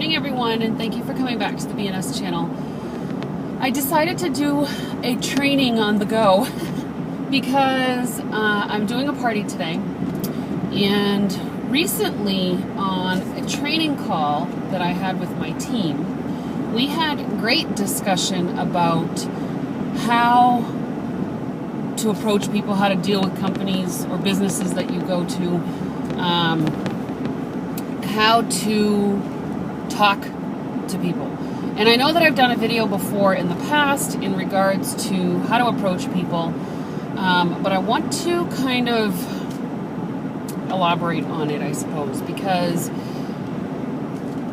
morning, everyone, and thank you for coming back to the BNS channel. I decided to do a training on the go because I'm doing a party today, and recently on a training call that I had with my team, we had great discussion about how to approach people, how to deal with companies or businesses that you go to, how to talk to people. And I know that I've done a video before in the past in regards to how to approach people, but I want to kind of elaborate on it, I suppose, because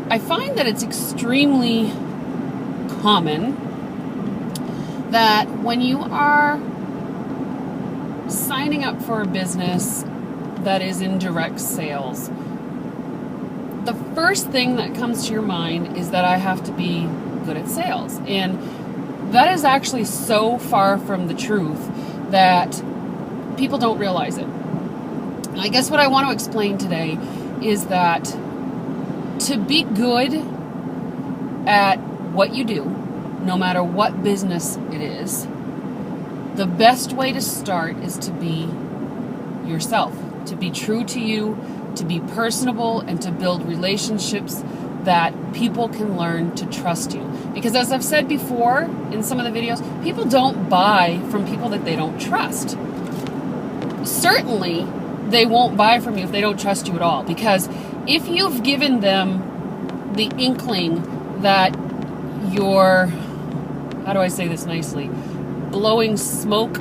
I find that it's extremely common that when you are signing up for a business that is in direct sales, the first thing that comes to your mind is that I have to be good at sales. And that is actually so far from the truth that people don't realize it. And I guess what I want to explain today is that to be good at what you do, no matter what business it is, the best way to start is to be yourself, to be true to you, to be personable, and to build relationships that people can learn to trust you. Because as I've said before in some of the videos, people don't buy from people that they don't trust. Certainly, they won't buy from you if they don't trust you at all. Because if you've given them the inkling that you're, how do I say this nicely, blowing smoke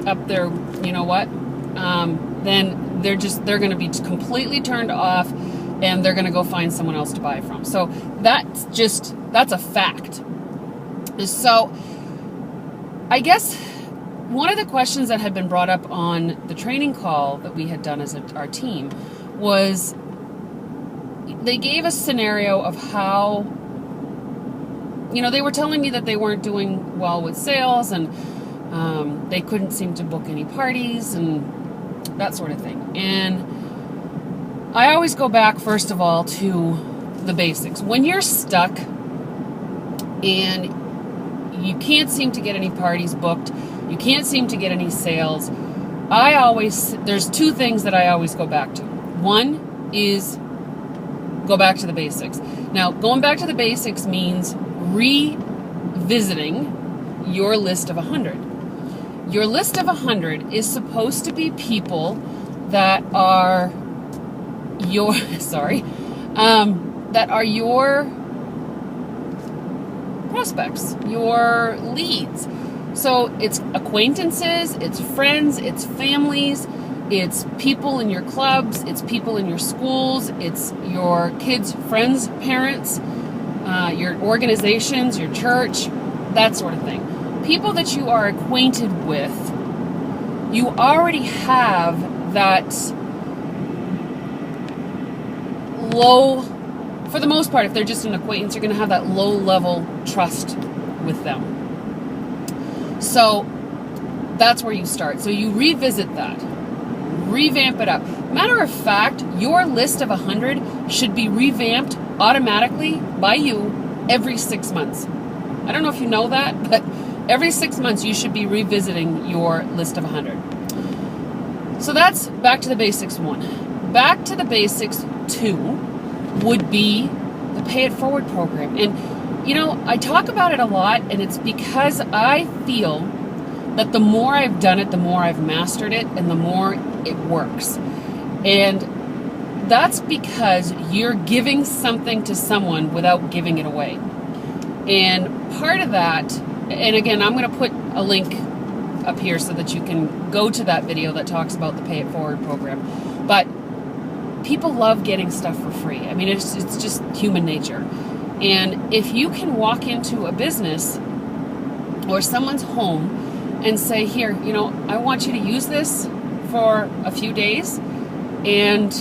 up their, you know what, then they're going to be completely turned off, and they're going to go find someone else to buy from. So that's a fact. So I guess one of the questions that had been brought up on the training call that we had done as our team was, they gave a scenario of how, they were telling me that they weren't doing well with sales, and they couldn't seem to book any parties and that sort of thing. And I always go back, first of all, to the basics. When you're stuck and you can't seem to get any parties booked, you can't seem to get any sales, there's two things that I always go back to. One is go back to the basics. Now, going back to the basics means revisiting your list of 100. Your list of 100 is supposed to be people that are your, that are your prospects, your leads. So it's acquaintances, it's friends, it's families, it's people in your clubs, it's people in your schools, it's your kids' friends' parents, your organizations, your church, that sort of thing. People that you are acquainted with, you already have that low, for the most part, if they're just an acquaintance, you're going to have that low level trust with them. So that's where you start. So you revisit that, revamp it up. Matter of fact, your list of 100 should be revamped automatically by you every 6 months. I don't know if you know that, but every 6 months you should be revisiting your list of 100. So that's back to the basics 1. Back to the basics 2 would be the Pay It Forward program. And, I talk about it a lot, and it's because I feel that the more I've done it, the more I've mastered it, and the more it works. And that's because you're giving something to someone without giving it away. And part of that, and again, I'm going to put a link up here so that you can go to that video that talks about the Pay It Forward program. But people love getting stuff for free. I mean, it's just human nature. And if you can walk into a business or someone's home and say, here, I want you to use this for a few days, and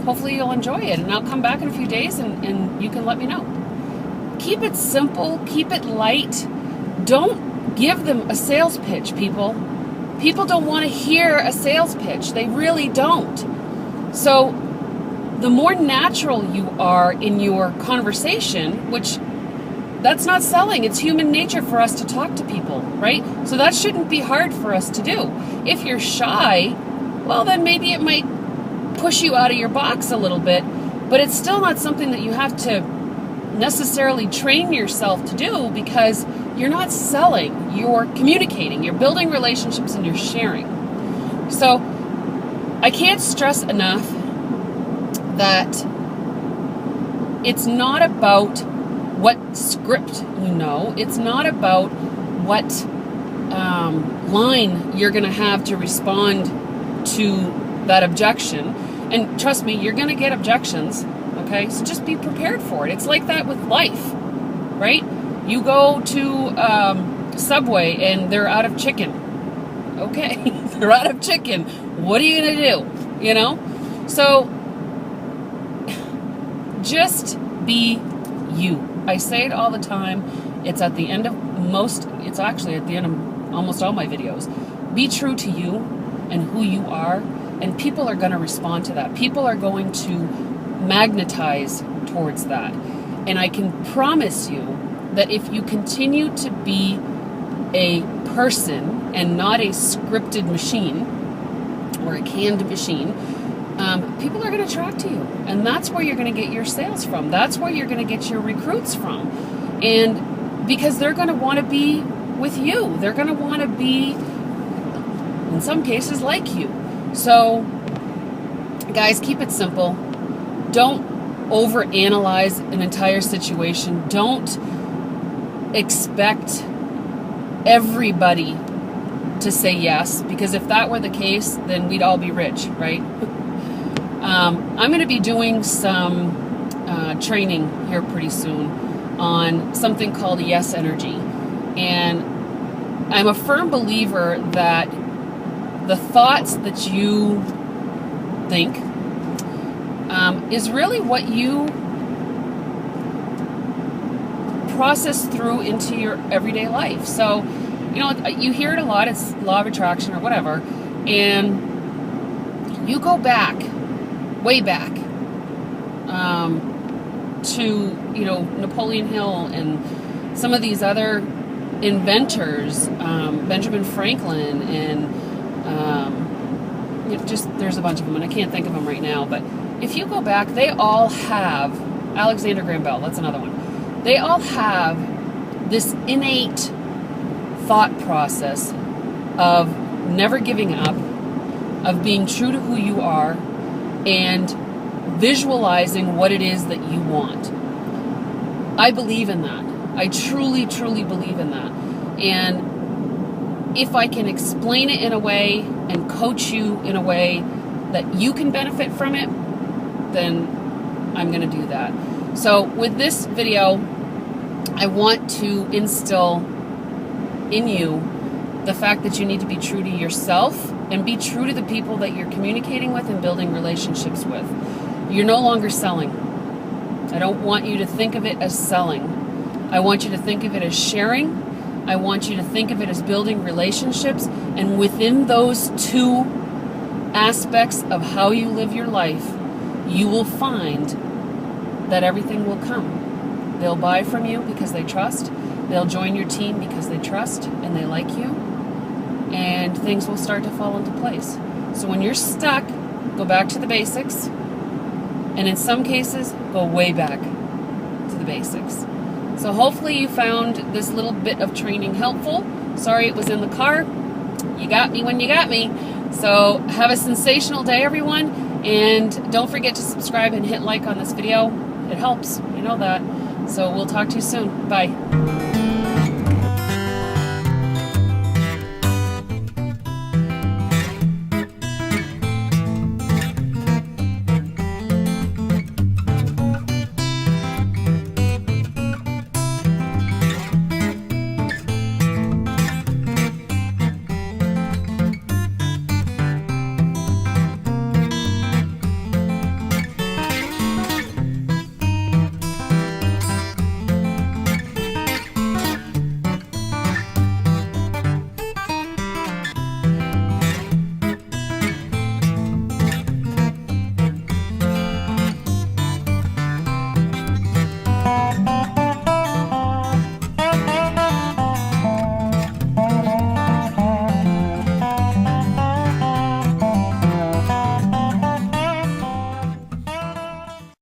hopefully you'll enjoy it, and I'll come back in a few days and you can let me know. Keep it simple, keep it light. Don't give them a sales pitch, people. People don't want to hear a sales pitch. They really don't. So the more natural you are in your conversation, which that's not selling. It's human nature for us to talk to people, right? So that shouldn't be hard for us to do. If you're shy, well, then maybe it might push you out of your box a little bit, but it's still not something that you have to necessarily train yourself to do, because you're not selling, you're communicating, you're building relationships, and you're sharing. So I can't stress enough that it's not about what script you know. It's not about what line you're going to have to respond to that objection. And trust me, you're going to get objections, okay? So just be prepared for it. It's like that with life, right? You go to Subway and they're out of chicken. Okay, they're out of chicken. What are you going to do? You know? So just be you. I say it all the time. It's at the end of it's actually at the end of almost all my videos. Be true to you and who you are, and people are going to respond to that. People are going to magnetize towards that. And I can promise you that if you continue to be a person and not a scripted machine or a canned machine, people are going to attract to you. And that's where you're going to get your sales from. That's where you're going to get your recruits from. And because they're going to want to be with you. They're going to want to be, in some cases, like you. So, guys, keep it simple. Don't overanalyze an entire situation. Don't expect everybody to say yes, because if that were the case, then we'd all be rich, right? I'm going to be doing some training here pretty soon on something called yes energy. And I'm a firm believer that the thoughts that you think is really what you process through into your everyday life. So, you know, you hear it a lot, it's law of attraction or whatever, and you go back, way back, to, you know, Napoleon Hill and some of these other inventors, Benjamin Franklin, and there's a bunch of them, and I can't think of them right now, but if you go back, they all have, Alexander Graham Bell, that's another one, they all have this innate thought process of never giving up, of being true to who you are, and visualizing what it is that you want. I believe in that. I truly, truly believe in that. And if I can explain it in a way and coach you in a way that you can benefit from it, then I'm going to do that. So with this video, I want to instill in you the fact that you need to be true to yourself and be true to the people that you're communicating with and building relationships with. You're no longer selling. I don't want you to think of it as selling. I want you to think of it as sharing. I want you to think of it as building relationships. And within those two aspects of how you live your life, you will find that everything will come. They'll buy from you because they trust. They'll join your team because they trust and they like you. And things will start to fall into place. So when you're stuck, go back to the basics. And in some cases, go way back to the basics. So hopefully you found this little bit of training helpful. Sorry it was in the car. You got me when you got me. So have a sensational day, everyone. And don't forget to subscribe and hit like on this video. It helps. You know that. So we'll talk to you soon. Bye.